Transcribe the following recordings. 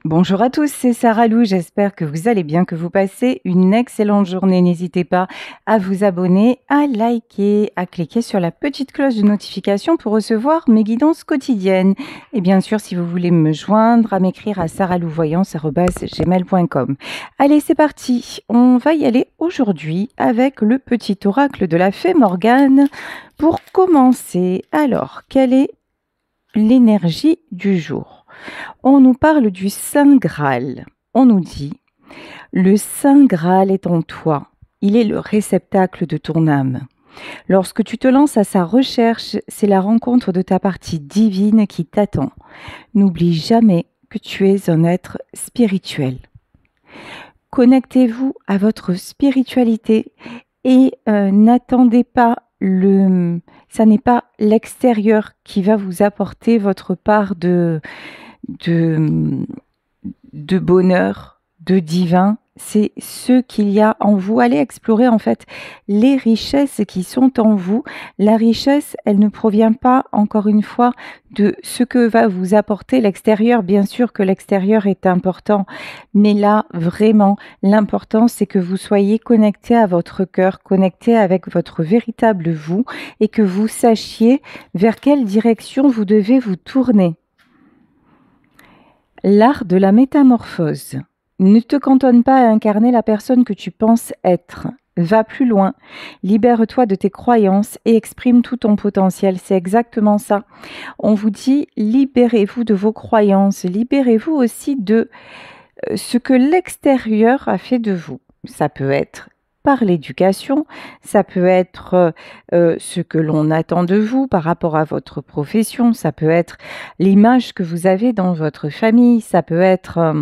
Bonjour à tous, c'est Sarah Lou, j'espère que vous allez bien, que vous passez une excellente journée. N'hésitez pas à vous abonner, à liker, à cliquer sur la petite cloche de notification pour recevoir mes guidances quotidiennes. Et bien sûr, si vous voulez me joindre, à m'écrire à sarahlouvoyance@gmail.com. Allez, c'est parti, on va y aller aujourd'hui avec le petit oracle de la fée Morgane. Pour commencer, alors, quelle est l'énergie du jour? On nous parle du Saint Graal. On nous dit, le Saint Graal est en toi. Il est le réceptacle de ton âme. Lorsque tu te lances à sa recherche, c'est la rencontre de ta partie divine qui t'attend. N'oublie jamais que tu es un être spirituel. Connectez-vous à votre spiritualité et n'attendez pas ça n'est pas l'extérieur qui va vous apporter votre part de bonheur, de divin, c'est ce qu'il y a en vous. Allez explorer en fait les richesses qui sont en vous. La richesse, elle ne provient pas, encore une fois, de ce que va vous apporter l'extérieur. Bien sûr que l'extérieur est important, mais là, vraiment, l'important, c'est que vous soyez connecté à votre cœur, connecté avec votre véritable vous et que vous sachiez vers quelle direction vous devez vous tourner. L'art de la métamorphose. Ne te cantonne pas à incarner la personne que tu penses être. Va plus loin, libère-toi de tes croyances et exprime tout ton potentiel. C'est exactement ça. On vous dit, libérez-vous de vos croyances, libérez-vous aussi de ce que l'extérieur a fait de vous. Ça peut être par l'éducation, ça peut être ce que l'on attend de vous par rapport à votre profession, ça peut être l'image que vous avez dans votre famille, ça peut être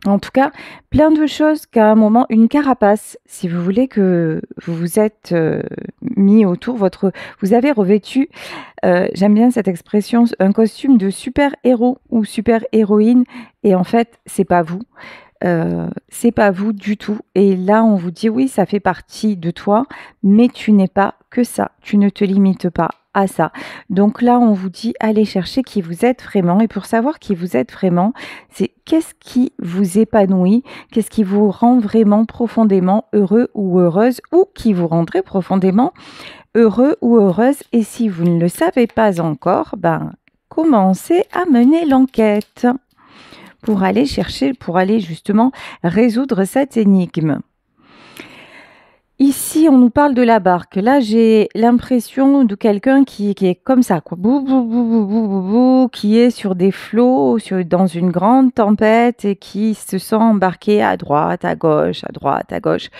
en tout cas plein de choses qu'à un moment, une carapace, si vous voulez, que vous vous êtes mis autour, vous avez revêtu, j'aime bien cette expression, un costume de super-héros ou super-héroïne, et en fait, c'est pas vous. C'est pas vous du tout. Et là, on vous dit oui, ça fait partie de toi, mais tu n'es pas que ça. Tu ne te limites pas à ça. Donc là, on vous dit allez chercher qui vous êtes vraiment. Et pour savoir qui vous êtes vraiment, c'est qu'est-ce qui vous épanouit, qu'est-ce qui vous rend vraiment profondément heureux ou heureuse, ou qui vous rendrait profondément heureux ou heureuse. Et si vous ne le savez pas encore, commencez à mener l'enquête pour aller chercher, pour aller justement résoudre cette énigme. Ici, on nous parle de la barque. Là, j'ai l'impression de quelqu'un qui est comme ça, quoi. Bou, bou, bou, bou, bou, bou, bou, qui est sur des flots, dans une grande tempête et qui se sent embarqué à droite, à gauche, à droite, à gauche.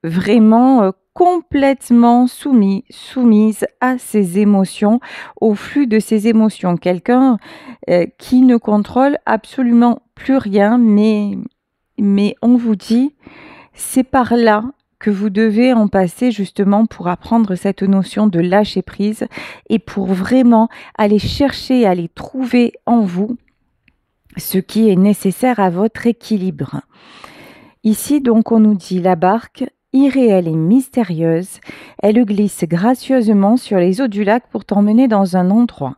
Vraiment complètement soumise à ses émotions, au flux de ses émotions. Quelqu'un qui ne contrôle absolument plus rien, mais on vous dit, c'est par là que vous devez en passer justement pour apprendre cette notion de lâcher prise et pour vraiment aller chercher, aller trouver en vous ce qui est nécessaire à votre équilibre. Ici, donc, on nous dit la barque, irréelle et mystérieuse, elle glisse gracieusement sur les eaux du lac pour t'emmener dans un endroit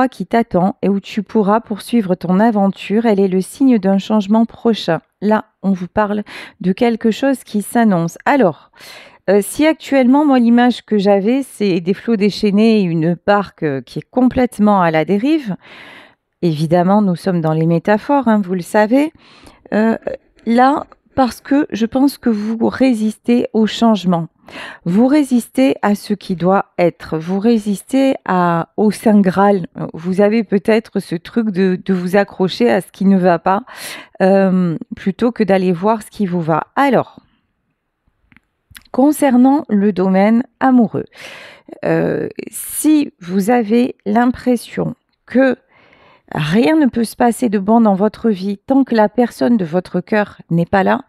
qui t'attend et où tu pourras poursuivre ton aventure. Elle est le signe d'un changement prochain. Là, on vous parle de quelque chose qui s'annonce. Alors, si actuellement, moi, l'image que j'avais, c'est des flots déchaînés et une barque qui est complètement à la dérive, évidemment, nous sommes dans les métaphores, hein, vous le savez. Là, parce que je pense que vous résistez au changement. Vous résistez à ce qui doit être. Vous résistez au Saint Graal. Vous avez peut-être ce truc de vous accrocher à ce qui ne va pas plutôt que d'aller voir ce qui vous va. Alors, concernant le domaine amoureux, si vous avez l'impression que rien ne peut se passer de bon dans votre vie tant que la personne de votre cœur n'est pas là,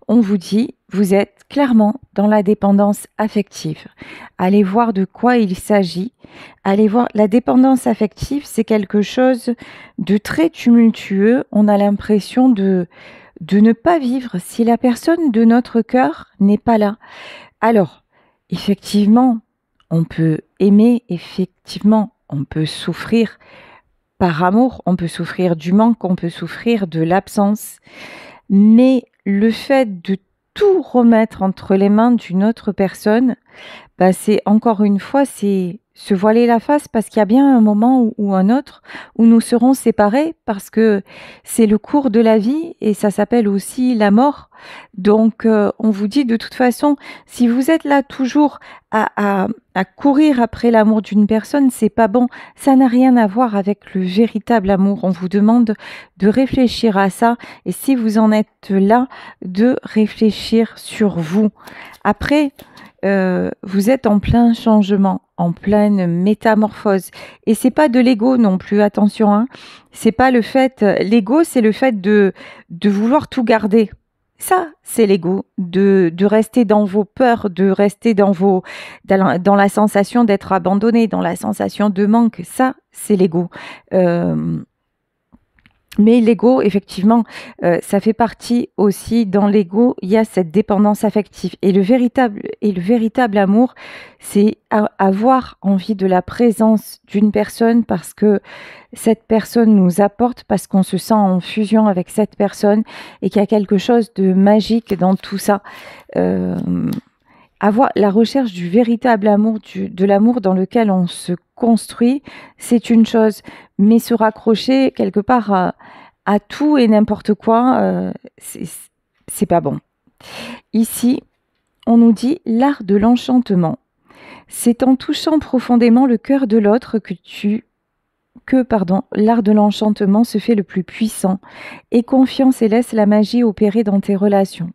on vous dit, vous êtes clairement dans la dépendance affective. Allez voir de quoi il s'agit. Allez voir, la dépendance affective, c'est quelque chose de très tumultueux. On a l'impression de ne pas vivre si la personne de notre cœur n'est pas là. Alors, effectivement, on peut aimer, effectivement, on peut souffrir, par amour, on peut souffrir du manque, on peut souffrir de l'absence. Mais le fait de tout remettre entre les mains d'une autre personne, bah, c'est encore une fois, c'est se voiler la face parce qu'il y a bien un moment ou un autre où nous serons séparés parce que c'est le cours de la vie et ça s'appelle aussi la mort. Donc, on vous dit de toute façon, si vous êtes là toujours à courir après l'amour d'une personne, c'est pas bon. Ça n'a rien à voir avec le véritable amour. On vous demande de réfléchir à ça et si vous en êtes là, de réfléchir sur vous. Après, vous êtes en plein changement, en pleine métamorphose. Et c'est pas de l'ego non plus, attention, hein. C'est pas le fait, l'ego, c'est le fait de vouloir tout garder. Ça, c'est l'ego, de rester dans vos peurs, de rester dans la sensation d'être abandonné, dans la sensation de manque. Ça, c'est l'ego. Euh, mais l'ego, effectivement, ça fait partie aussi, dans l'ego, il y a cette dépendance affective. Et le véritable amour, c'est avoir envie de la présence d'une personne parce que cette personne nous apporte, parce qu'on se sent en fusion avec cette personne et qu'il y a quelque chose de magique dans tout ça. Euh, Avoir la recherche du véritable amour, de l'amour dans lequel on se construit, c'est une chose, mais se raccrocher quelque part à tout et n'importe quoi, c'est pas bon. Ici, on nous dit l'art de l'enchantement. C'est en touchant profondément le cœur de l'autre que l'art de l'enchantement se fait le plus puissant. Aie confiance et laisse la magie opérer dans tes relations.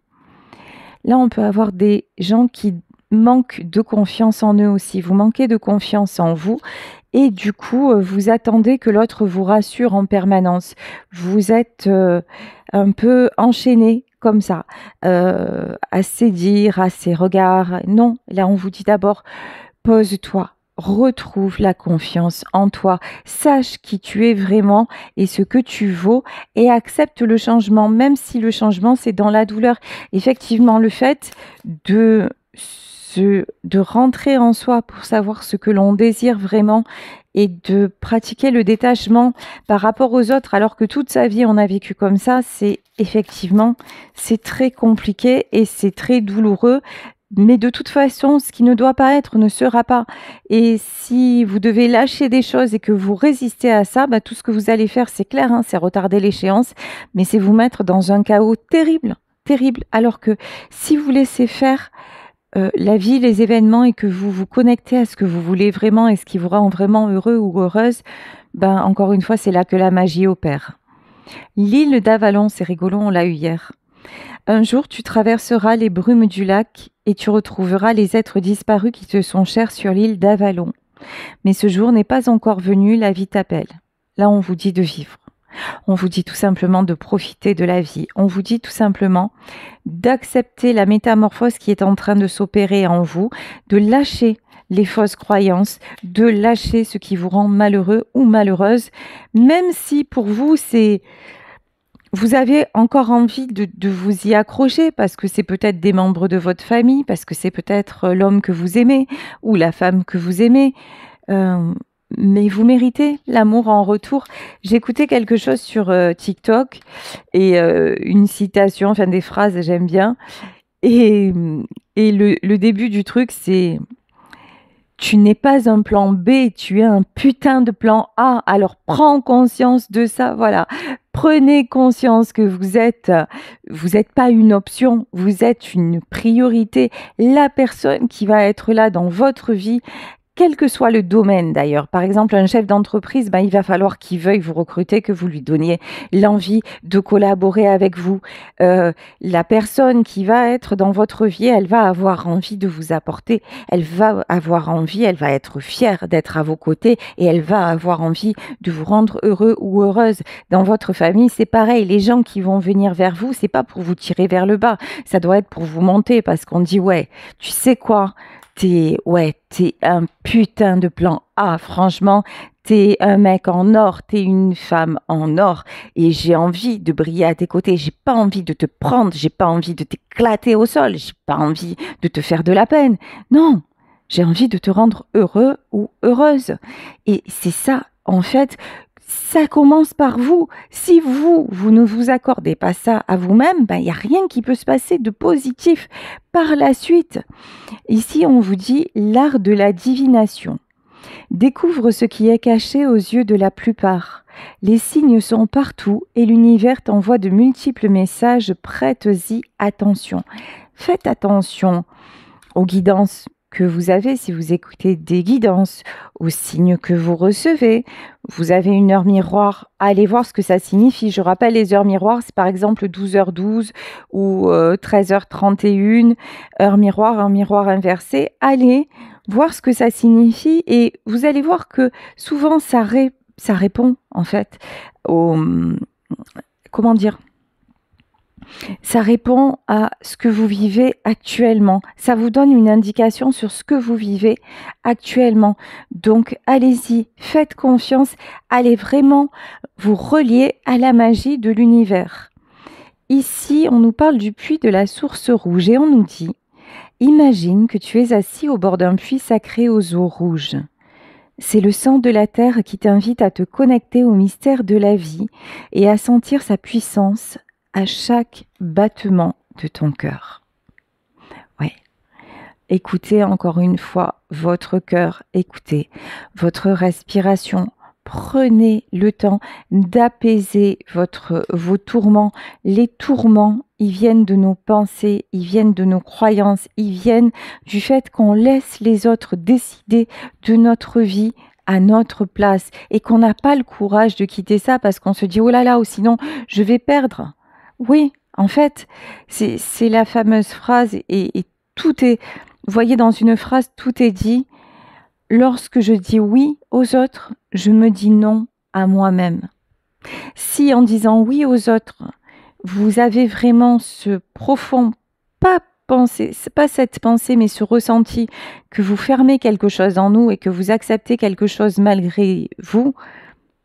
Là, on peut avoir des gens qui manquent de confiance en eux aussi. Vous manquez de confiance en vous et du coup, vous attendez que l'autre vous rassure en permanence. Vous êtes un peu enchaîné comme ça, à ses dires, à ses regards. Non, là, on vous dit d'abord, pose-toi. Retrouve la confiance en toi, sache qui tu es vraiment et ce que tu vaux et accepte le changement, même si le changement c'est dans la douleur. Effectivement, le fait de rentrer en soi pour savoir ce que l'on désire vraiment et de pratiquer le détachement par rapport aux autres alors que toute sa vie on a vécu comme ça, c'est très compliqué et c'est très douloureux. Mais de toute façon, ce qui ne doit pas être ne sera pas. Et si vous devez lâcher des choses et que vous résistez à ça, bah, tout ce que vous allez faire, c'est clair, hein, c'est retarder l'échéance, mais c'est vous mettre dans un chaos terrible, terrible. Alors que si vous laissez faire la vie, les événements et que vous vous connectez à ce que vous voulez vraiment et ce qui vous rend vraiment heureux ou heureuse, ben encore une fois, c'est là que la magie opère. L'île d'Avalon, c'est rigolo, on l'a eu hier. Un jour, tu traverseras les brumes du lac et tu retrouveras les êtres disparus qui te sont chers sur l'île d'Avalon. Mais ce jour n'est pas encore venu, la vie t'appelle. Là, on vous dit de vivre. On vous dit tout simplement de profiter de la vie. On vous dit tout simplement d'accepter la métamorphose qui est en train de s'opérer en vous, de lâcher les fausses croyances, de lâcher ce qui vous rend malheureux ou malheureuse, même si pour vous, vous avez encore envie de vous y accrocher parce que c'est peut-être des membres de votre famille, parce que c'est peut-être l'homme que vous aimez ou la femme que vous aimez. Mais vous méritez l'amour en retour. J'écoutais quelque chose sur TikTok et une citation, enfin des phrases, j'aime bien. Et, et le début du truc, c'est tu n'es pas un plan B, tu es un putain de plan A. Alors prends conscience de ça, voilà. Prenez conscience que vous êtes pas une option, vous êtes une priorité. La personne qui va être là dans votre vie, quel que soit le domaine d'ailleurs. Par exemple, un chef d'entreprise, il va falloir qu'il veuille vous recruter, que vous lui donniez l'envie de collaborer avec vous. La personne qui va être dans votre vie, elle va avoir envie de vous apporter, elle va avoir envie, elle va être fière d'être à vos côtés et elle va avoir envie de vous rendre heureux ou heureuse. Dans votre famille, c'est pareil. Les gens qui vont venir vers vous, c'est pas pour vous tirer vers le bas, ça doit être pour vous monter parce qu'on dit ouais, tu sais quoi? T'es un putain de plan A, franchement, t'es un mec en or, t'es une femme en or, et j'ai envie de briller à tes côtés, j'ai pas envie de te prendre, j'ai pas envie de t'éclater au sol, j'ai pas envie de te faire de la peine, non, j'ai envie de te rendre heureux ou heureuse, et c'est ça, en fait, ça commence par vous. Si vous ne vous accordez pas ça à vous-même, il n'y a rien qui peut se passer de positif par la suite. Ici, on vous dit l'art de la divination. Découvre ce qui est caché aux yeux de la plupart. Les signes sont partout et l'univers t'envoie de multiples messages. Prête-y attention. Faites attention aux guidances que vous avez si vous écoutez des guidances, aux signes que vous recevez. Vous avez une heure miroir, allez voir ce que ça signifie. Je rappelle, les heures miroirs, c'est par exemple 12h12 ou 13h31, heure miroir inversé. Allez voir ce que ça signifie et vous allez voir que souvent ça répond en fait au... Comment dire ? Ça répond à ce que vous vivez actuellement. Ça vous donne une indication sur ce que vous vivez actuellement. Donc, allez-y, faites confiance, allez vraiment vous relier à la magie de l'univers. Ici, on nous parle du puits de la source rouge et on nous dit « Imagine que tu es assis au bord d'un puits sacré aux eaux rouges. C'est le sang de la terre qui t'invite à te connecter au mystère de la vie et à sentir sa puissance à chaque battement de ton cœur. » Ouais. Écoutez encore une fois votre cœur, écoutez votre respiration. Prenez le temps d'apaiser vos tourments. Les tourments, ils viennent de nos pensées, ils viennent de nos croyances, ils viennent du fait qu'on laisse les autres décider de notre vie à notre place et qu'on n'a pas le courage de quitter ça parce qu'on se dit « oh là là, ou sinon je vais perdre ». Oui, en fait, c'est la fameuse phrase et tout est, vous voyez, dans une phrase, tout est dit. Lorsque je dis oui aux autres, je me dis non à moi-même. Si en disant oui aux autres, vous avez vraiment ce profond, pas cette pensée, mais ce ressenti que vous fermez quelque chose en nous et que vous acceptez quelque chose malgré vous,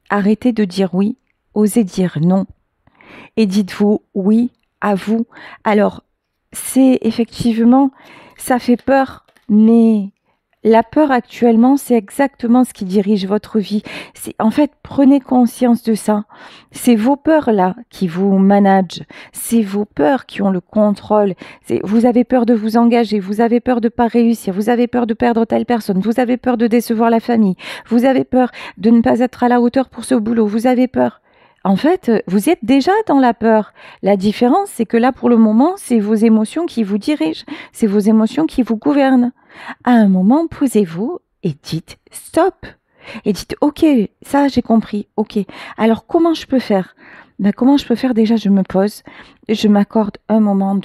arrêtez de dire oui, osez dire non. Et dites-vous oui à vous. Alors, c'est effectivement, ça fait peur, mais la peur actuellement, c'est exactement ce qui dirige votre vie. En fait, prenez conscience de ça. C'est vos peurs là qui vous managent. C'est vos peurs qui ont le contrôle. Vous avez peur de vous engager, vous avez peur de ne pas réussir, vous avez peur de perdre telle personne, vous avez peur de décevoir la famille, vous avez peur de ne pas être à la hauteur pour ce boulot, vous avez peur. En fait, vous êtes déjà dans la peur. La différence, c'est que là, pour le moment, c'est vos émotions qui vous dirigent, c'est vos émotions qui vous gouvernent. À un moment, posez-vous et dites stop. Et dites ok, ça j'ai compris, ok. Alors comment je peux faire ? Comment je peux faire ? Déjà, je me pose, je m'accorde un moment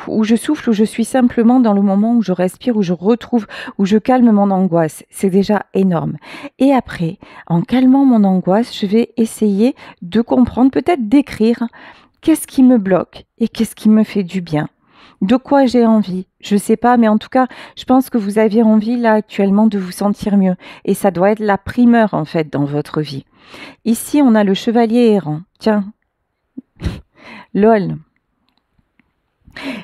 où je souffle, où je suis simplement dans le moment où je respire, où je retrouve, où je calme mon angoisse. C'est déjà énorme. Et après, en calmant mon angoisse, je vais essayer de comprendre, peut-être d'écrire qu'est-ce qui me bloque et qu'est-ce qui me fait du bien. De quoi j'ai envie ? Je sais pas, mais en tout cas, je pense que vous avez envie là actuellement de vous sentir mieux. Et ça doit être la primeur en fait dans votre vie. Ici, on a le chevalier errant. Tiens, lol.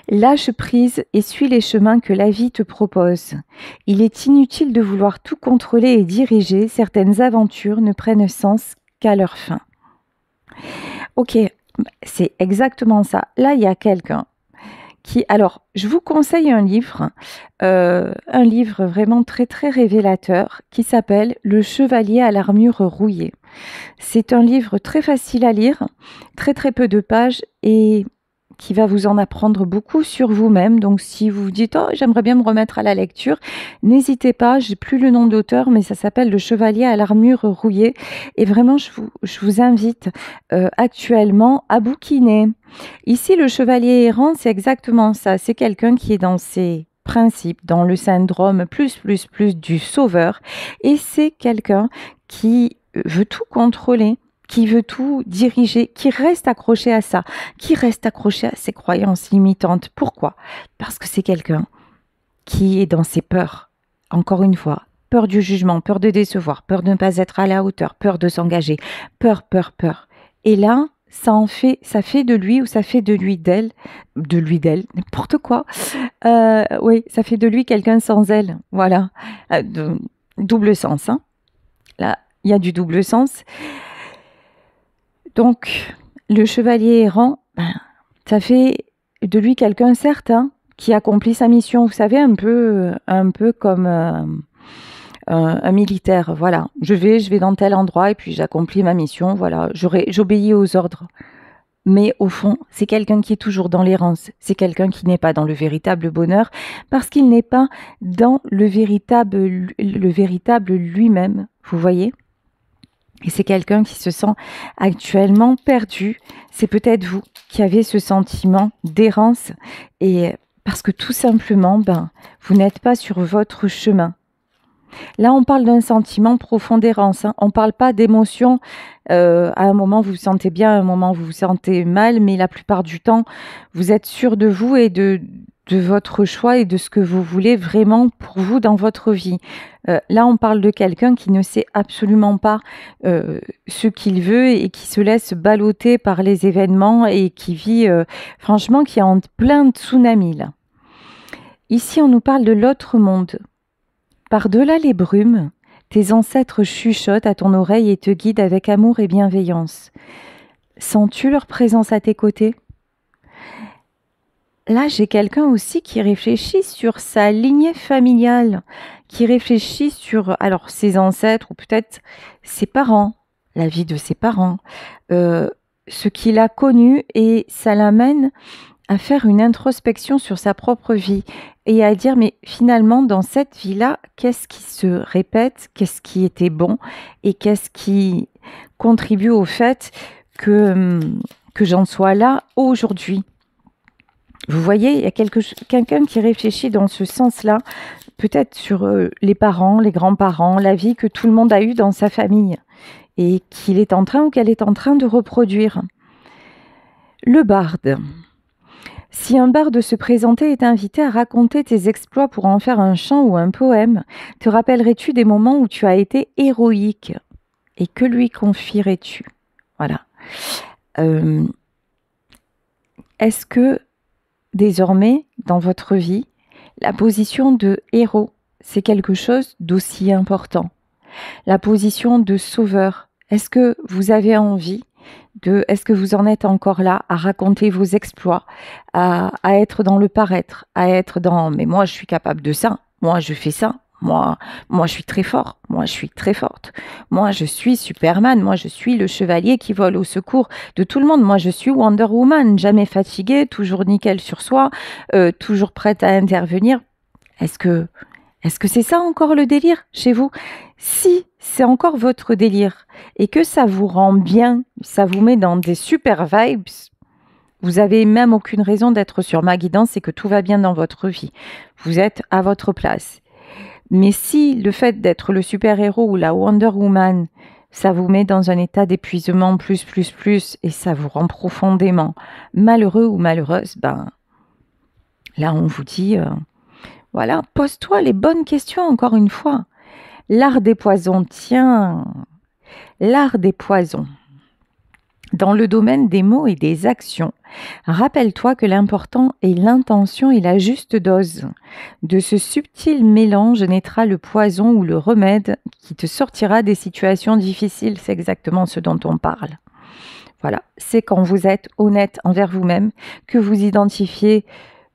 Lâche prise et suis les chemins que la vie te propose. Il est inutile de vouloir tout contrôler et diriger. Certaines aventures ne prennent sens qu'à leur fin. Ok, c'est exactement ça. Là, il y a quelqu'un alors, je vous conseille un livre vraiment très très révélateur qui s'appelle Le Chevalier à l'armure rouillée. C'est un livre très facile à lire, très très peu de pages et qui va vous en apprendre beaucoup sur vous-même. Donc si vous vous dites « oh, j'aimerais bien me remettre à la lecture », n'hésitez pas, j'ai plus le nom d'auteur, mais ça s'appelle Le Chevalier à l'armure rouillée. Et vraiment, je vous invite actuellement à bouquiner. Ici, le chevalier errant, c'est exactement ça. C'est quelqu'un qui est dans ses principes, dans le syndrome plus du sauveur. Et c'est quelqu'un qui veut tout contrôler, qui veut tout diriger, qui reste accroché à ça, qui reste accroché à ses croyances limitantes. Pourquoi ? Parce que c'est quelqu'un qui est dans ses peurs. Encore une fois, peur du jugement, peur de décevoir, peur de ne pas être à la hauteur, peur de s'engager, peur. Et là, ça fait de lui ou ça fait de lui d'elle, n'importe quoi. Oui, ça fait de lui quelqu'un sans elle. Voilà, double sens. Hein. Là, il y a du double sens. Donc, le chevalier errant, ben, ça fait de lui quelqu'un certain qui accomplit sa mission. Vous savez, un peu comme un militaire. Voilà, je vais dans tel endroit et puis j'accomplis ma mission. Voilà, j'obéis aux ordres. Mais au fond, c'est quelqu'un qui est toujours dans l'errance. C'est quelqu'un qui n'est pas dans le véritable bonheur parce qu'il n'est pas dans le véritable lui-même. Vous voyez? Et c'est quelqu'un qui se sent actuellement perdu. C'est peut-être vous qui avez ce sentiment d'errance et parce que tout simplement, ben, vous n'êtes pas sur votre chemin. Là, on parle d'un sentiment profond d'errance. Hein. On ne parle pas d'émotion. À un moment, vous vous sentez bien, à un moment, vous vous sentez mal, mais la plupart du temps, vous êtes sûr de vous et de votre choix et de ce que vous voulez vraiment pour vous dans votre vie. Là, on parle de quelqu'un qui ne sait absolument pas ce qu'il veut et qui se laisse balloter par les événements et qui vit, franchement, qui est en plein tsunami, là. Ici, on nous parle de l'autre monde. Par-delà les brumes, tes ancêtres chuchotent à ton oreille et te guident avec amour et bienveillance. Sens-tu leur présence à tes côtés? Là, j'ai quelqu'un aussi qui réfléchit sur sa lignée familiale, qui réfléchit sur alors ses ancêtres ou peut-être ses parents, la vie de ses parents, ce qu'il a connu et ça l'amène à faire une introspection sur sa propre vie et à dire mais finalement dans cette vie-là, qu'est-ce qui se répète, qu'est-ce qui était bon et qu'est-ce qui contribue au fait que j'en sois là aujourd'hui. Vous voyez, il y a quelqu'un qui réfléchit dans ce sens-là, peut-être sur les parents, les grands-parents, la vie que tout le monde a eue dans sa famille et qu'il est en train ou qu'elle est en train de reproduire. Le barde. Si un barde se présentait et t'invitait à raconter tes exploits pour en faire un chant ou un poème, te rappellerais-tu des moments où tu as été héroïque? Et que lui confierais-tu? Voilà. Est-ce que désormais, dans votre vie, la position de héros, c'est quelque chose d'aussi important? La position de sauveur, est-ce que vous avez envie est-ce que vous en êtes encore là à raconter vos exploits, à être dans le paraître, à être dans mais moi je suis capable de ça, moi je fais ça, moi je suis très fort, moi je suis très forte, moi je suis Superman, moi je suis le chevalier qui vole au secours de tout le monde, moi je suis Wonder Woman, jamais fatiguée, toujours nickel sur soi, toujours prête à intervenir. Est-ce que c'est ça encore le délire chez vous? Si c'est encore votre délire et que ça vous rend bien, ça vous met dans des super vibes, vous avez même aucune raison d'être sur ma guidance et que tout va bien dans votre vie. Vous êtes à votre place. Mais si le fait d'être le super-héros ou la Wonder Woman, ça vous met dans un état d'épuisement plus et ça vous rend profondément malheureux ou malheureuse, ben là on vous dit... Voilà, pose-toi les bonnes questions encore une fois. L'art des poisons, tiens, l'art des poisons. Dans le domaine des mots et des actions, rappelle-toi que l'important est l'intention et la juste dose. De ce subtil mélange naîtra le poison ou le remède qui te sortira des situations difficiles. C'est exactement ce dont on parle. Voilà, c'est quand vous êtes honnête envers vous-même, que vous identifiez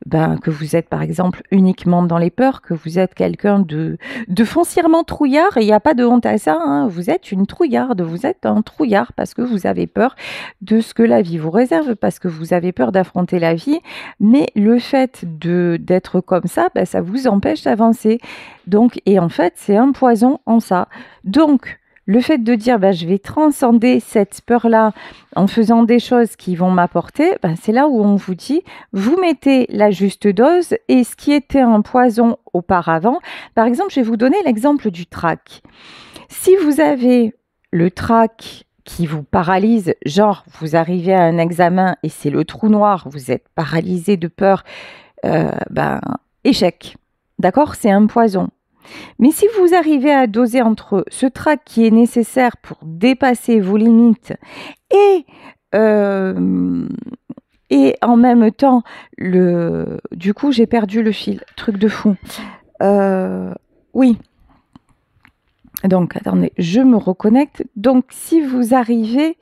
que vous êtes par exemple uniquement dans les peurs, que vous êtes quelqu'un de foncièrement trouillard, et il n'y a pas de honte à ça, hein. Vous êtes une trouillarde, vous êtes un trouillard parce que vous avez peur de ce que la vie vous réserve, parce que vous avez peur d'affronter la vie, mais le fait d'être comme ça, ça vous empêche d'avancer. Donc, et en fait, c'est un poison en ça. Donc, le fait de dire je vais transcender cette peur-là en faisant des choses qui vont m'apporter, c'est là où on vous dit, vous mettez la juste dose et ce qui était un poison auparavant. Par exemple, je vais vous donner l'exemple du trac. Si vous avez le trac qui vous paralyse, genre vous arrivez à un examen et c'est le trou noir, vous êtes paralysé de peur, échec. D'accord? C'est un poison. Mais si vous arrivez à doser entre ce trac qui est nécessaire pour dépasser vos limites et en même temps, du coup, j'ai perdu le fil. Truc de fou. Oui. Donc, attendez, je me reconnecte. Donc, si vous arrivez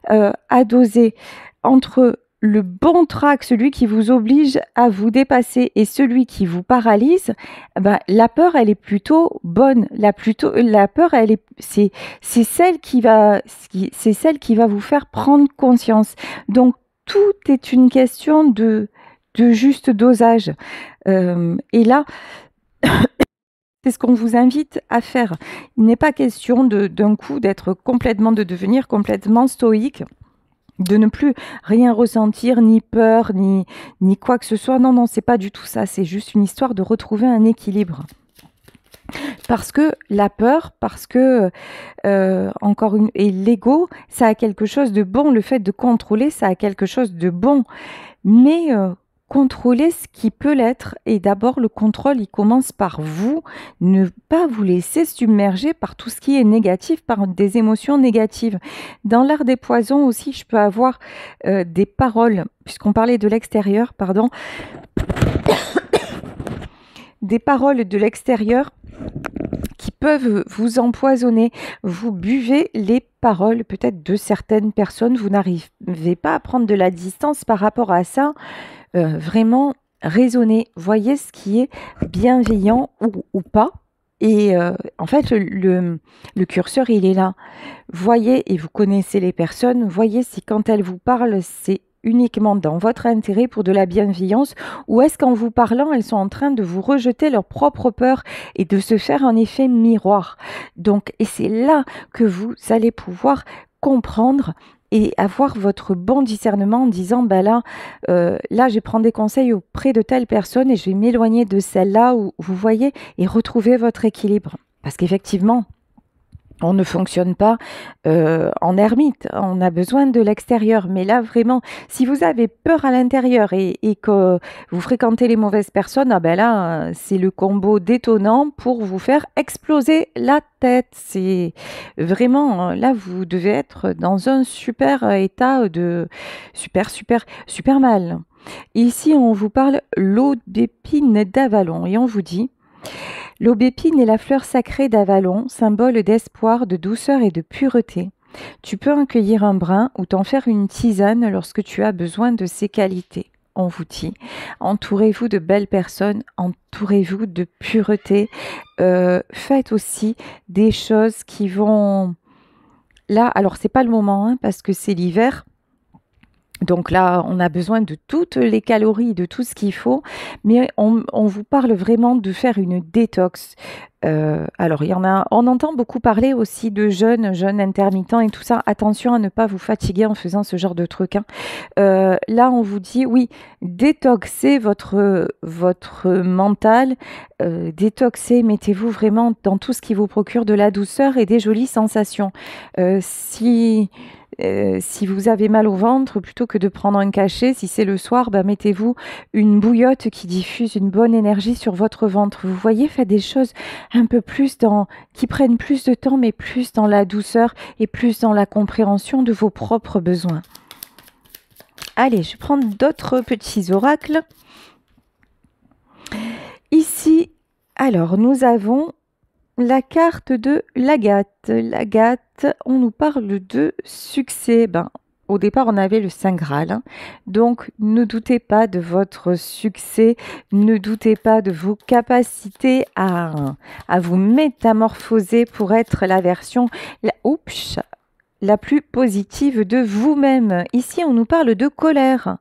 à doser entre le bon track, celui qui vous oblige à vous dépasser et celui qui vous paralyse, ben, la peur, elle est plutôt bonne. La peur, c'est celle c'est celle qui va vous faire prendre conscience. Donc, tout est une question de juste dosage. Et là, c'est ce qu'on vous invite à faire. Il n'est pas question d'un coup de devenir complètement stoïque, de ne plus rien ressentir, ni peur, ni quoi que ce soit. Non, non, c'est pas du tout ça. C'est juste une histoire de retrouver un équilibre. Parce que la peur, et l'ego, ça a quelque chose de bon. Le fait de contrôler, ça a quelque chose de bon. Mais contrôler ce qui peut l'être. Et d'abord, le contrôle, il commence par vous. Ne pas vous laisser submerger par tout ce qui est négatif, par des émotions négatives. Dans l'art des poisons aussi, je peux avoir des paroles, puisqu'on parlait de l'extérieur, pardon, des paroles de l'extérieur qui peuvent vous empoisonner. Vous buvez les paroles peut-être de certaines personnes, vous n'arrivez pas à prendre de la distance par rapport à ça. Vraiment raisonnez, voyez ce qui est bienveillant ou pas. Et en fait, le curseur, il est là. Voyez, et vous connaissez les personnes, voyez si quand elles vous parlent, c'est uniquement dans votre intérêt pour de la bienveillance, ou est-ce qu'en vous parlant, elles sont en train de vous rejeter leur propre peur et de se faire un effet miroir. Donc, et c'est là que vous allez pouvoir comprendre et avoir votre bon discernement en disant, bah là, là, je vais prendre des conseils auprès de telle personne et je vais m'éloigner de celle-là où vous voyez et retrouver votre équilibre. Parce qu'effectivement, on ne fonctionne pas en ermite, on a besoin de l'extérieur. Mais là, vraiment, si vous avez peur à l'intérieur et que vous fréquentez les mauvaises personnes, ah ben là, c'est le combo détonnant pour vous faire exploser la tête. C'est vraiment, là, vous devez être dans un super état de super mal. Ici, on vous parle l'aubépine d'Avalon et on vous dit... L'aubépine est la fleur sacrée d'Avalon, symbole d'espoir, de douceur et de pureté. Tu peux en cueillir un brin ou t'en faire une tisane lorsque tu as besoin de ces qualités. On vous dit, entourez-vous de belles personnes, entourez-vous de pureté. Faites aussi des choses qui vont... Là, alors c'est pas le moment hein, parce que c'est l'hiver. Donc là, on a besoin de toutes les calories, de tout ce qu'il faut, mais on vous parle vraiment de faire une détox. Alors, il y en a, on entend beaucoup parler aussi de jeûne intermittent et tout ça. Attention à ne pas vous fatiguer en faisant ce genre de truc. Hein. Là, on vous dit, oui, détoxez votre mental, détoxez, mettez-vous vraiment dans tout ce qui vous procure de la douceur et des jolies sensations. Si vous avez mal au ventre, plutôt que de prendre un cachet, si c'est le soir, bah, mettez-vous une bouillotte qui diffuse une bonne énergie sur votre ventre. Vous voyez, faites des choses un peu plus qui prennent plus de temps, mais plus dans la douceur et plus dans la compréhension de vos propres besoins. Allez, je prends d'autres petits oracles. Ici, alors, nous avons la carte de l'agate. L'agate, on nous parle de succès. Ben, au départ, on avait le Saint Graal. Hein. Donc, ne doutez pas de votre succès. Ne doutez pas de vos capacités à vous métamorphoser pour être la version... la plus positive de vous-même. Ici, on nous parle de colère,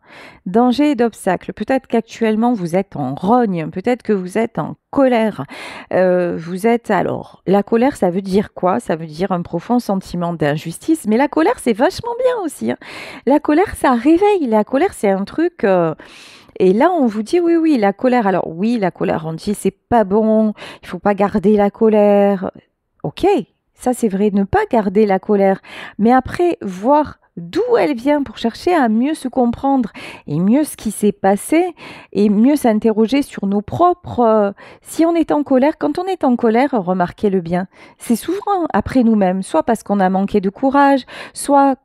danger et d'obstacles. Peut-être qu'actuellement, vous êtes en rogne, peut-être que vous êtes en colère. Alors, la colère, ça veut dire quoi? Ça veut dire un profond sentiment d'injustice, mais la colère, c'est vachement bien aussi. Hein. La colère, ça réveille. La colère, c'est un truc... Et là, on vous dit, oui, la colère. Alors, oui, la colère, on dit, c'est pas bon, il faut pas garder la colère. Ok, ça, c'est vrai, ne pas garder la colère. Mais après, voir d'où elle vient, pour chercher à mieux se comprendre et mieux ce qui s'est passé et mieux s'interroger sur nos propres... si on est en colère, quand on est en colère, remarquez-le bien, c'est souvent après nous-mêmes, soit parce qu'on a manqué de courage, soit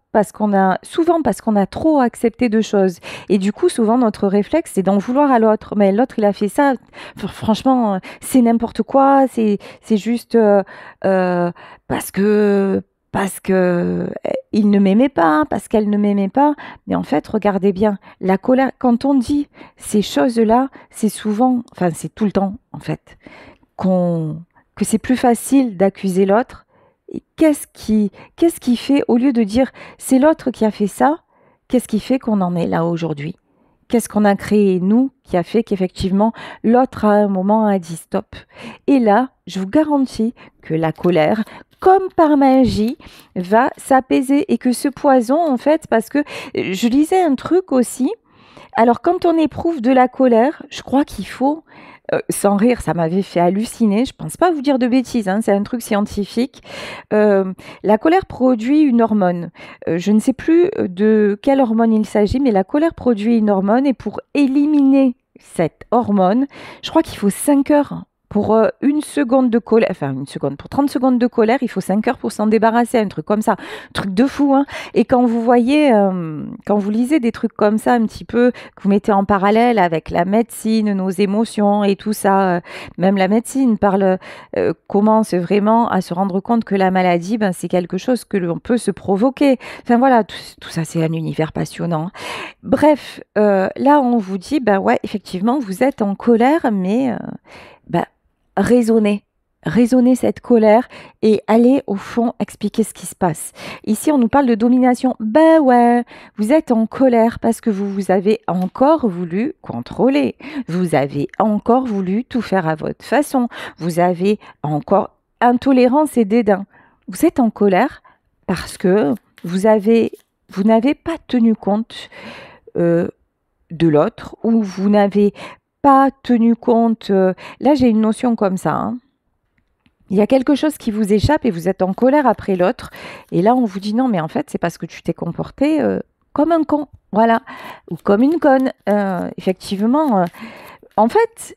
souvent parce qu'on a trop accepté de choses. Et du coup, souvent, notre réflexe, c'est d'en vouloir à l'autre. Mais l'autre, il a fait ça. Franchement, c'est n'importe quoi. C'est juste euh, parce que, parce que il ne m'aimait pas, parce qu'elle ne m'aimait pas. Mais en fait, regardez bien, la colère, quand on dit ces choses-là, c'est souvent, enfin, c'est tout le temps, en fait, que c'est plus facile d'accuser l'autre. Et qu'est-ce qui fait, au lieu de dire c'est l'autre qui a fait ça, qu'est-ce qui fait qu'on en est là aujourd'hui? Qu'est-ce qu'on a créé, nous, qui a fait qu'effectivement, l'autre à un moment a dit stop. Et là, je vous garantis que la colère, comme par magie, va s'apaiser et que ce poison, en fait, parce que je lisais un truc aussi, alors quand on éprouve de la colère, je crois qu'il faut, sans rire, ça m'avait fait halluciner, je pense pas vous dire de bêtises, hein, c'est un truc scientifique. La colère produit une hormone. Je ne sais plus de quelle hormone il s'agit, mais la colère produit une hormone et pour éliminer cette hormone, je crois qu'il faut 5 heures. Pour une seconde de colère, enfin une seconde, pour 30 secondes de colère, il faut 5 heures pour s'en débarrasser, un truc comme ça, un truc de fou, hein. Et quand vous voyez, quand vous lisez des trucs comme ça, un petit peu, que vous mettez en parallèle avec la médecine, nos émotions et tout ça, même la médecine commence vraiment à se rendre compte que la maladie, ben, c'est quelque chose que l'on peut se provoquer. Enfin voilà, tout ça, c'est un univers passionnant. Bref, là, on vous dit, ben ouais, effectivement, vous êtes en colère, mais ben, raisonnez. Raisonnez cette colère et allez au fond expliquer ce qui se passe. Ici, on nous parle de domination. Ben ouais, vous êtes en colère parce que vous avez encore voulu contrôler. Vous avez encore voulu tout faire à votre façon. Vous avez encore intolérance et dédain. Vous êtes en colère parce que vous n'avez pas tenu compte de l'autre ou vous n'avez pas tenu compte. Là, j'ai une notion comme ça, hein. Il y a quelque chose qui vous échappe et vous êtes en colère après l'autre. Et là, on vous dit non, mais en fait, c'est parce que tu t'es comporté comme un con, voilà, ou comme une conne. Effectivement, en fait,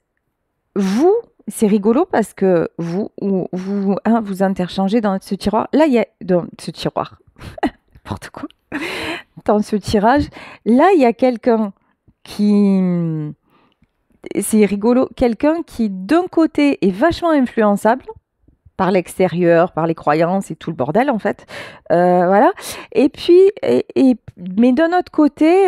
vous, c'est rigolo parce que vous interchangez dans ce tiroir. Là, il y a dans ce tiroir, n'importe quoi, dans ce tirage. Là, il y a quelqu'un qui, c'est rigolo, quelqu'un qui d'un côté est vachement influençable par l'extérieur, par les croyances et tout le bordel en fait. Voilà. Et puis, mais d'un autre côté,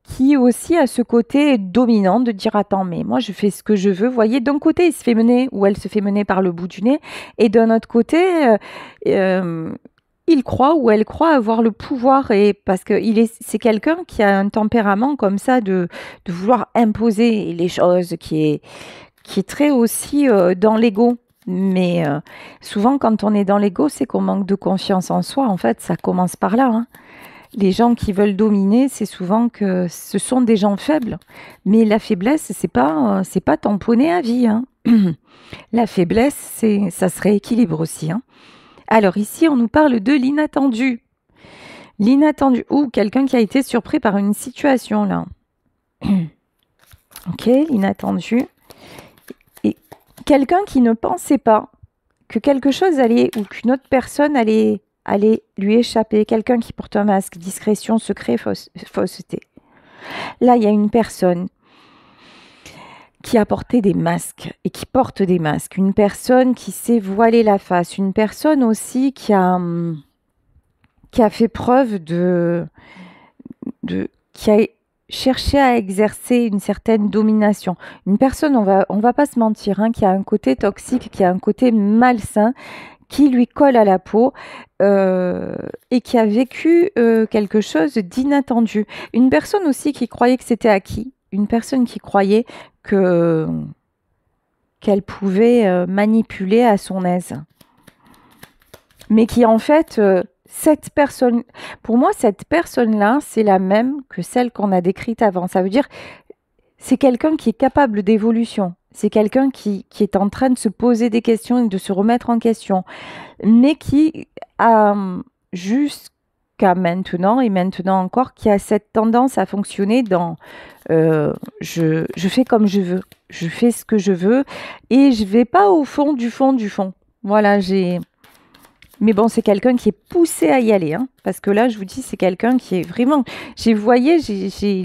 qui aussi a ce côté dominant de dire attends, mais moi je fais ce que je veux. Vous voyez, d'un côté il se fait mener ou elle se fait mener par le bout du nez, et d'un autre côté, il croit ou elle croit avoir le pouvoir et parce que c'est quelqu'un qui a un tempérament comme ça de vouloir imposer les choses, qui est très aussi dans l'ego. Mais souvent, quand on est dans l'ego, c'est qu'on manque de confiance en soi. En fait, ça commence par là, hein. Les gens qui veulent dominer, c'est souvent que ce sont des gens faibles. Mais la faiblesse, c'est pas tamponné à vie, hein. La faiblesse, ça se rééquilibre aussi, hein. Alors ici, on nous parle de l'inattendu. L'inattendu, ou quelqu'un qui a été surpris par une situation, là. Ok, l'inattendu. Et quelqu'un qui ne pensait pas que quelque chose allait, ou qu'une autre personne allait lui échapper. Quelqu'un qui porte un masque, discrétion, secret, fausseté. Là, il y a une personne qui a porté des masques et qui porte des masques. Une personne qui s'est voilée la face. Une personne aussi qui a fait preuve qui a cherché à exercer une certaine domination. Une personne, on va pas se mentir, hein, qui a un côté toxique, qui a un côté malsain, qui lui colle à la peau et qui a vécu quelque chose d'inattendu. Une personne aussi qui croyait que c'était acquis. Une personne qui croyait qu'elle pouvait manipuler à son aise. Mais qui en fait, cette personne, pour moi, cette personne-là, c'est la même que celle qu'on a décrite avant. Ça veut dire, c'est quelqu'un qui est capable d'évolution. C'est quelqu'un qui est en train de se poser des questions et de se remettre en question. Mais qui a juste jusqu'à maintenant et maintenant encore, qui a cette tendance à fonctionner dans je fais comme je veux, je fais ce que je veux et je vais pas au fond du fond du fond. Voilà, mais bon, c'est quelqu'un qui est poussé à y aller, hein, parce que là, je vous dis, c'est quelqu'un qui est vraiment. Vous voyez, j'ai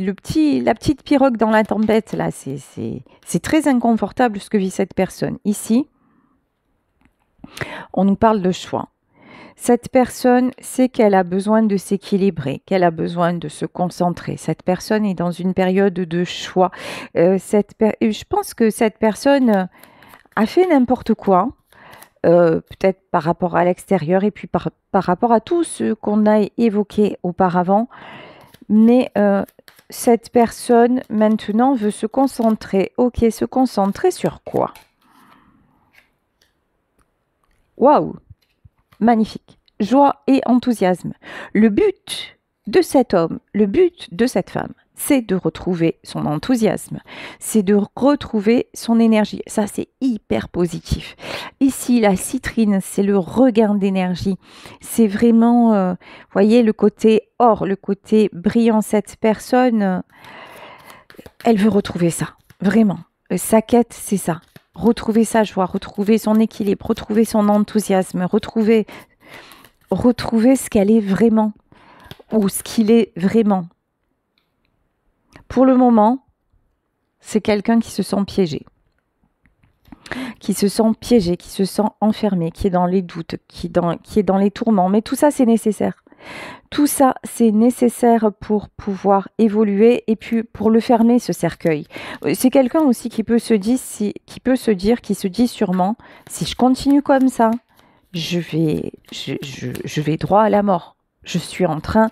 la petite pirogue dans la tempête là. C'est très inconfortable ce que vit cette personne. Ici, on nous parle de choix. Cette personne sait qu'elle a besoin de s'équilibrer, qu'elle a besoin de se concentrer. Cette personne est dans une période de choix. Je pense que cette personne a fait n'importe quoi, peut-être par rapport à l'extérieur et puis par rapport à tout ce qu'on a évoqué auparavant. Mais cette personne maintenant veut se concentrer. Ok, se concentrer sur quoi? Waouh! Magnifique. Joie et enthousiasme. Le but de cet homme, le but de cette femme, c'est de retrouver son enthousiasme, c'est de retrouver son énergie. Ça, c'est hyper positif. Ici, la citrine, c'est le regain d'énergie. C'est vraiment, voyez, le côté or, le côté brillant. Cette personne, elle veut retrouver ça, vraiment. Sa quête, c'est ça. Retrouver sa joie, retrouver son équilibre, retrouver son enthousiasme, retrouver ce qu'elle est vraiment ou ce qu'il est vraiment. Pour le moment, c'est quelqu'un qui se sent piégé, qui se sent enfermé, qui est dans les doutes, qui est dans les tourments. Mais tout ça, c'est nécessaire. Tout ça, c'est nécessaire pour pouvoir évoluer et puis pour le fermer, ce cercueil. C'est quelqu'un aussi qui se dit sûrement, si je continue comme ça, je vais droit à la mort. Je suis en train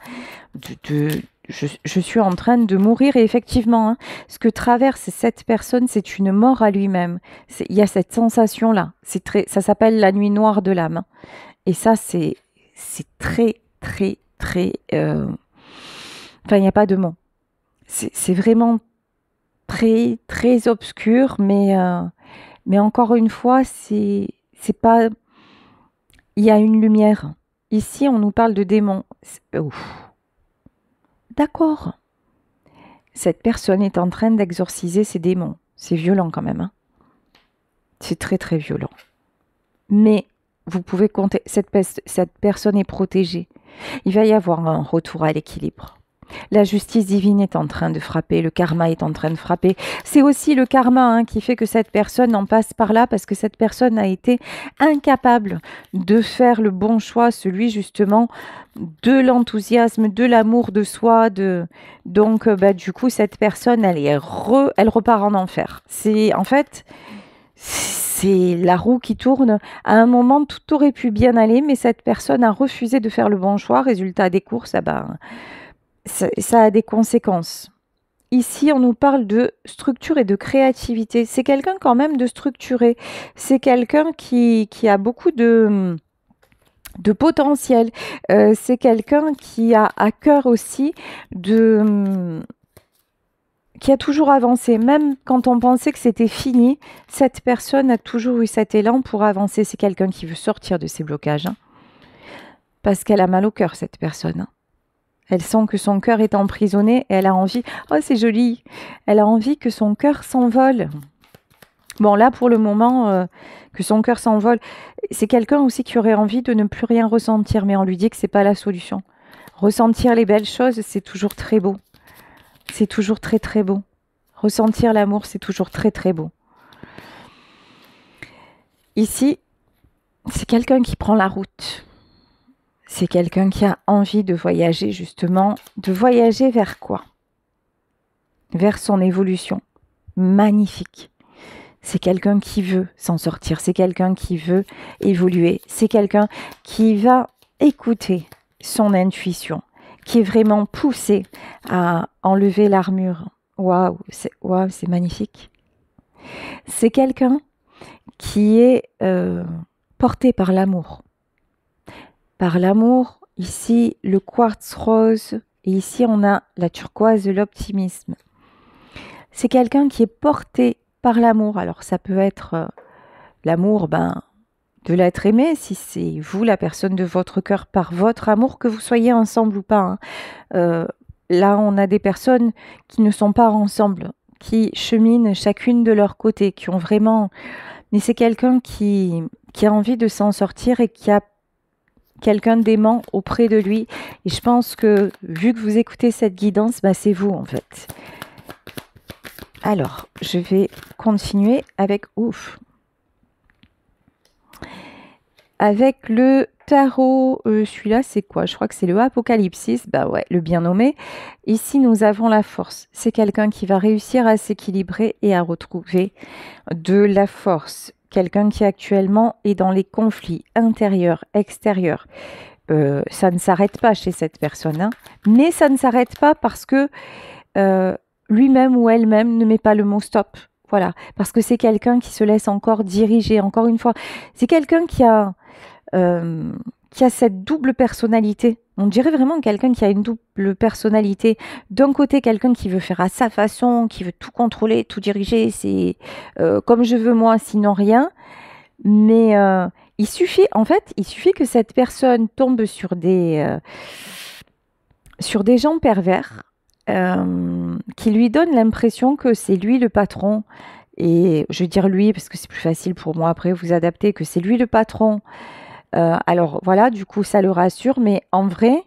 je suis en train de mourir et effectivement, hein, ce que traverse cette personne, c'est une mort à lui-même. Il y a cette sensation-là. Ça s'appelle la nuit noire de l'âme. Hein. Et ça, c'est très, très, très... Enfin, il n'y a pas de mots. C'est vraiment très, très obscur, mais encore une fois, c'est pas... Il y a une lumière. Ici, on nous parle de démons. D'accord. Cette personne est en train d'exorciser ses démons. C'est violent quand même. Hein. C'est très, très violent. Mais vous pouvez compter, cette personne est protégée. Il va y avoir un retour à l'équilibre. La justice divine est en train de frapper, le karma est en train de frapper. C'est aussi le karma hein, qui fait que cette personne en passe par là parce que cette personne a été incapable de faire le bon choix, celui justement de l'enthousiasme, de l'amour de soi. Donc, du coup, cette personne, elle repart en enfer. C'est la roue qui tourne. À un moment, tout aurait pu bien aller, mais cette personne a refusé de faire le bon choix. Résultat des courses, ça a des conséquences. Ici, on nous parle de structure et de créativité. C'est quelqu'un quand même de structuré. C'est quelqu'un qui a beaucoup de potentiel. C'est quelqu'un qui a à cœur aussi qui a toujours avancé. Même quand on pensait que c'était fini, cette personne a toujours eu cet élan pour avancer. C'est quelqu'un qui veut sortir de ses blocages. Hein, parce qu'elle a mal au cœur, cette personne. Hein. Elle sent que son cœur est emprisonné et elle a envie... Oh, c'est joli. Elle a envie que son cœur s'envole. Bon, là, pour le moment, que son cœur s'envole, c'est quelqu'un aussi qui aurait envie de ne plus rien ressentir, mais on lui dit que c'est pas la solution. Ressentir les belles choses, c'est toujours très beau. C'est toujours très, très beau. Ressentir l'amour, c'est toujours très, très beau. Ici, c'est quelqu'un qui prend la route. C'est quelqu'un qui a envie de voyager, justement. De voyager vers quoi? Vers son évolution. Magnifique. C'est quelqu'un qui veut s'en sortir. C'est quelqu'un qui veut évoluer. C'est quelqu'un qui va écouter son intuition, qui est vraiment poussé à enlever l'armure. Waouh, c'est magnifique. C'est quelqu'un qui est porté par l'amour. Par l'amour, ici le quartz rose et ici on a la turquoise de l'optimisme. C'est quelqu'un qui est porté par l'amour. Alors ça peut être l'amour de l'être aimé, si c'est vous la personne de votre cœur par votre amour, que vous soyez ensemble ou pas, hein. Euh, Là, on a des personnes qui ne sont pas ensemble, qui cheminent chacune de leur côté, qui ont vraiment... Mais c'est quelqu'un qui a envie de s'en sortir et qui a quelqu'un d'aimant auprès de lui. Et je pense que, vu que vous écoutez cette guidance, bah, c'est vous en fait. Alors, je vais continuer avec... Ouf. Avec le tarot, celui-là, c'est quoi? Je crois que c'est le Apocalypsis. Bah ouais, le bien nommé. Ici, nous avons la force. C'est quelqu'un qui va réussir à s'équilibrer et à retrouver de la force. Quelqu'un qui actuellement est dans les conflits intérieurs, extérieurs. Ça ne s'arrête pas chez cette personne, hein. Mais ça ne s'arrête pas parce que euh, lui-même ou elle-même ne met pas le mot stop. Voilà, parce que c'est quelqu'un qui se laisse encore diriger. Encore une fois, c'est quelqu'un qui a cette double personnalité. On dirait vraiment quelqu'un qui a une double personnalité. D'un côté, quelqu'un qui veut faire à sa façon, qui veut tout contrôler, tout diriger, c'est comme je veux moi, sinon rien. Mais il suffit, en fait, il suffit que cette personne tombe sur des gens pervers qui lui donnent l'impression que c'est lui le patron. Et je vais dire lui parce que c'est plus facile pour moi après vous adapter, que c'est lui le patron. Alors voilà, du coup, ça le rassure, mais en vrai,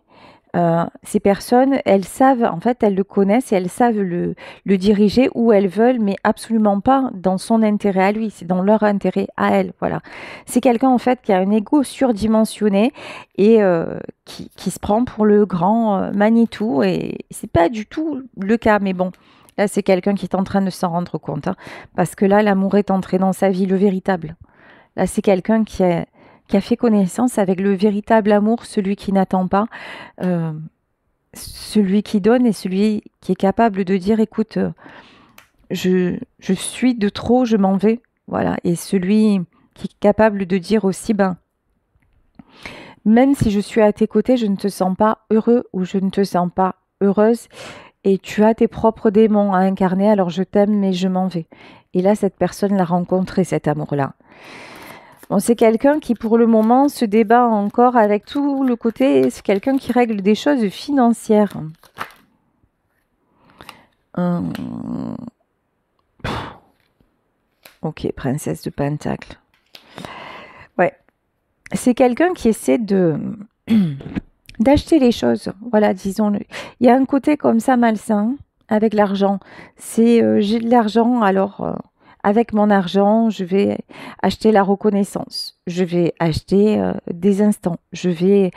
ces personnes, elles savent, en fait, elles le connaissent et elles savent le diriger où elles veulent, mais absolument pas dans son intérêt à lui, c'est dans leur intérêt à elle, voilà. C'est quelqu'un, en fait, qui a un ego surdimensionné et qui se prend pour le grand Manitou, et c'est pas du tout le cas, mais bon. Là, c'est quelqu'un qui est en train de s'en rendre compte, hein, parce que là, l'amour est entré dans sa vie, le véritable. Là, c'est quelqu'un qui a fait connaissance avec le véritable amour, celui qui n'attend pas, euh, celui qui donne et celui qui est capable de dire, écoute, je suis de trop, je m'en vais. Voilà. Et celui qui est capable de dire aussi, ben, même si je suis à tes côtés, je ne te sens pas heureux ou je ne te sens pas heureuse et tu as tes propres démons à incarner, alors je t'aime, mais je m'en vais. Et là, cette personne l'a rencontré, cet amour-là. Bon, c'est quelqu'un qui, pour le moment, se débat encore avec tout le côté. C'est quelqu'un qui règle des choses financières. Hum, Ok, princesse de Pentacle. Ouais, c'est quelqu'un qui essaie de d'acheter les choses. Voilà, disons-le. Il y a un côté comme ça malsain avec l'argent. C'est j'ai de l'argent, alors avec mon argent, je vais acheter la reconnaissance. Je vais acheter des instants. Je vais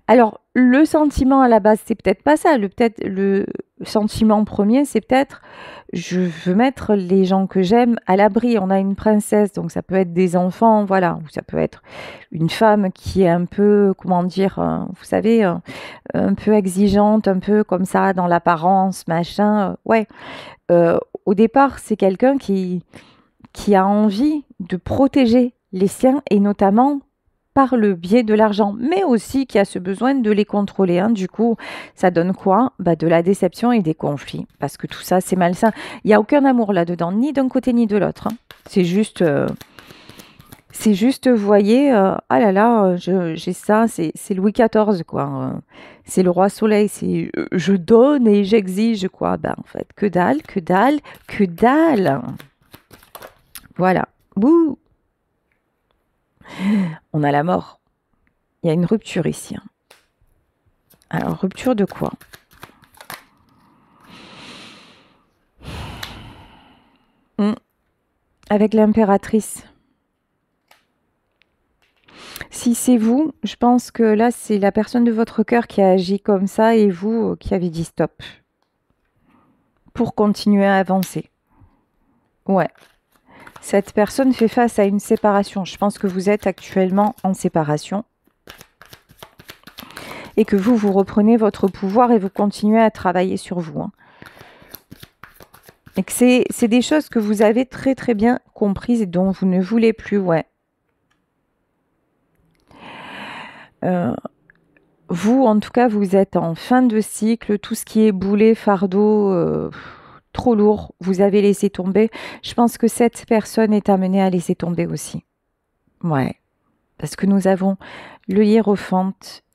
Alors, le sentiment à la base, c'est peut-être pas ça. Peut-être le sentiment premier, c'est peut-être je veux mettre les gens que j'aime à l'abri. On a une princesse, donc ça peut être des enfants, voilà, ou ça peut être une femme qui est un peu, comment dire, vous savez, un peu exigeante, un peu comme ça dans l'apparence, machin. Ouais. Au départ, c'est quelqu'un qui a envie de protéger les siens et notamment par le biais de l'argent, mais aussi qui a ce besoin de les contrôler, hein. Du coup, ça donne quoi? Bah, de la déception et des conflits, parce que tout ça, c'est malsain. Il n'y a aucun amour là-dedans, ni d'un côté ni de l'autre, hein. C'est juste, vous voyez, ah là là, j'ai ça, c'est Louis XIV, quoi. C'est le roi Soleil, c'est je donne et j'exige, quoi. Ben, en fait, que dalle, que dalle, que dalle. Voilà. Bouh, on a la mort. Il y a une rupture ici, hein. Alors, rupture de quoi? Avec l'impératrice. Si c'est vous, je pense que là, c'est la personne de votre cœur qui a agi comme ça et vous qui avez dit stop pour continuer à avancer. Ouais. Cette personne fait face à une séparation. Je pense que vous êtes actuellement en séparation et que vous reprenez votre pouvoir et vous continuez à travailler sur vous, hein. Et que c'est des choses que vous avez très très bien comprises et dont vous ne voulez plus, ouais. Vous, en tout cas, vous êtes en fin de cycle. Tout ce qui est boulet, fardeau, trop lourd, vous avez laissé tomber. Je pense que cette personne est amenée à laisser tomber aussi. Ouais. Parce que nous avons le hiérophant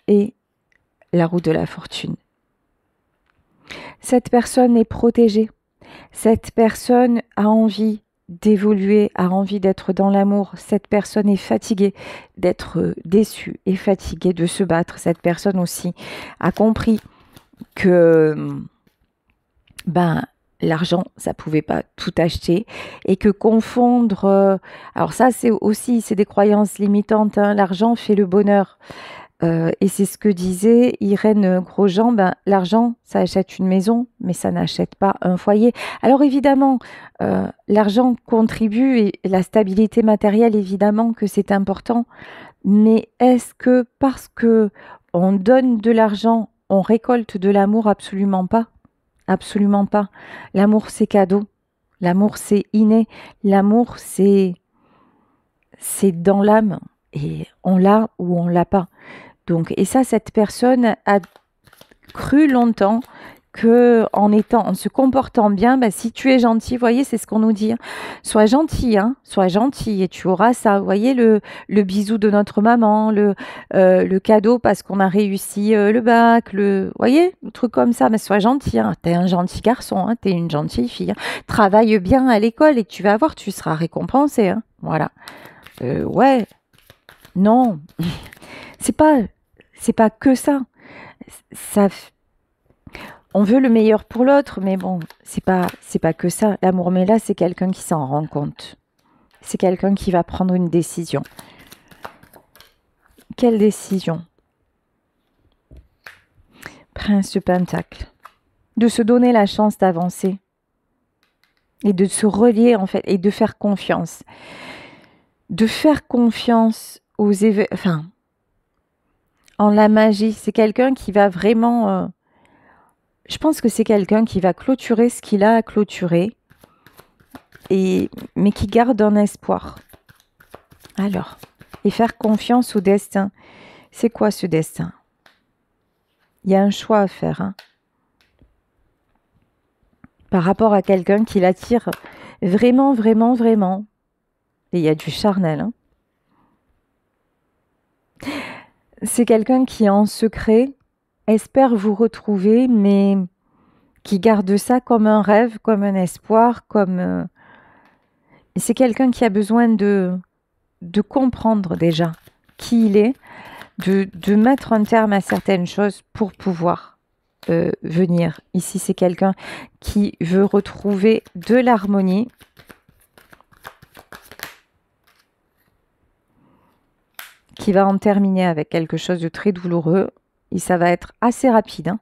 et la roue de la fortune. Cette personne est protégée. Cette personne a envie d'évoluer, a envie d'être dans l'amour. Cette personne est fatiguée d'être déçue et fatiguée de se battre. Cette personne aussi a compris que l'argent, ça pouvait pas tout acheter et que confondre... alors ça, c'est des croyances limitantes, hein. L'argent fait le bonheur. Et c'est ce que disait Irène Grosjean, l'argent, ça achète une maison, mais ça n'achète pas un foyer. Alors évidemment, l'argent contribue et la stabilité matérielle, évidemment que c'est important, mais est-ce que parce que on donne de l'argent, on récolte de l'amour? Absolument pas. Absolument pas. L'amour, c'est cadeau. L'amour, c'est inné. L'amour, c'est dans l'âme. Et on l'a ou on l'a pas. Donc, et ça, cette personne a cru longtemps que en se comportant bien, si tu es gentil, vous voyez, c'est ce qu'on nous dit. Hein. Sois gentil et tu auras ça. Vous voyez, le bisou de notre maman, le cadeau parce qu'on a réussi le bac, vous voyez, le truc comme ça. Mais sois gentil, hein. T'es un gentil garçon, hein. T'es une gentille fille. Hein. Travaille bien à l'école et tu vas voir, tu seras récompensé. Hein. Voilà. Ouais. Non. C'est pas que ça. On veut le meilleur pour l'autre, mais bon, c'est pas que ça. L'amour, mais là, c'est quelqu'un qui s'en rend compte. C'est quelqu'un qui va prendre une décision. Quelle décision? Prince de Pentacle. De se donner la chance d'avancer. Et de se relier, en fait, et de faire confiance. De faire confiance aux événements. En la magie, c'est quelqu'un qui va vraiment... je pense que c'est quelqu'un qui va clôturer ce qu'il a à clôturer, mais qui garde un espoir. Alors, et faire confiance au destin. C'est quoi ce destin? Il y a un choix à faire. Hein, par rapport à quelqu'un qui l'attire vraiment, vraiment, vraiment. Et il y a du charnel. Hein. C'est quelqu'un qui, en secret, espère vous retrouver, mais qui garde ça comme un rêve, comme un espoir, comme... C'est quelqu'un qui a besoin de comprendre déjà qui il est, de mettre un terme à certaines choses pour pouvoir venir. Ici, c'est quelqu'un qui veut retrouver de l'harmonie. Qui va en terminer avec quelque chose de très douloureux. Et ça va être assez rapide. Hein.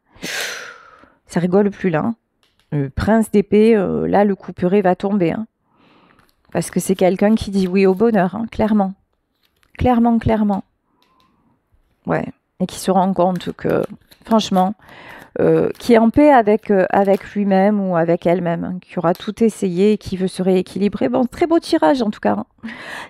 Ça rigole plus là. Hein. Le prince d'épée, là, le couperet va tomber. Hein. Parce que c'est quelqu'un qui dit oui au bonheur, hein, clairement. Clairement, clairement. Ouais. Et qui se rend compte que, franchement, qui est en paix avec lui-même ou avec elle-même, hein, qui aura tout essayé et qui veut se rééquilibrer. Bon, très beau tirage en tout cas. Hein.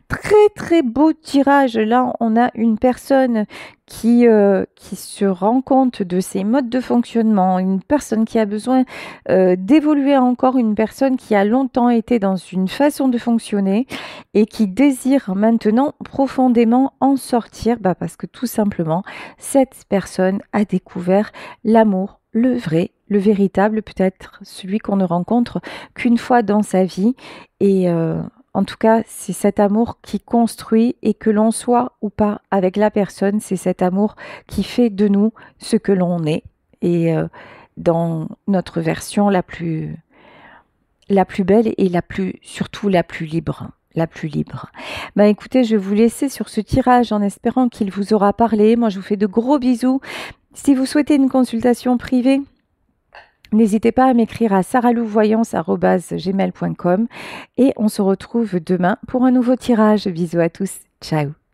Très très beau tirage. Là, on a une personne qui se rend compte de ses modes de fonctionnement, une personne qui a besoin d'évoluer encore, une personne qui a longtemps été dans une façon de fonctionner et qui désire maintenant profondément en sortir, parce que tout simplement, cette personne a découvert l'amour, le vrai, le véritable, peut-être celui qu'on ne rencontre qu'une fois dans sa vie. Et en tout cas, c'est cet amour qui construit, et que l'on soit ou pas avec la personne, c'est cet amour qui fait de nous ce que l'on est. Et dans notre version la plus belle et surtout la plus libre. La plus libre. Écoutez, je vais vous laisser sur ce tirage en espérant qu'il vous aura parlé. Moi, je vous fais de gros bisous. Si vous souhaitez une consultation privée, n'hésitez pas à m'écrire à saralouvoyance@gmail.com et on se retrouve demain pour un nouveau tirage. Bisous à tous. Ciao.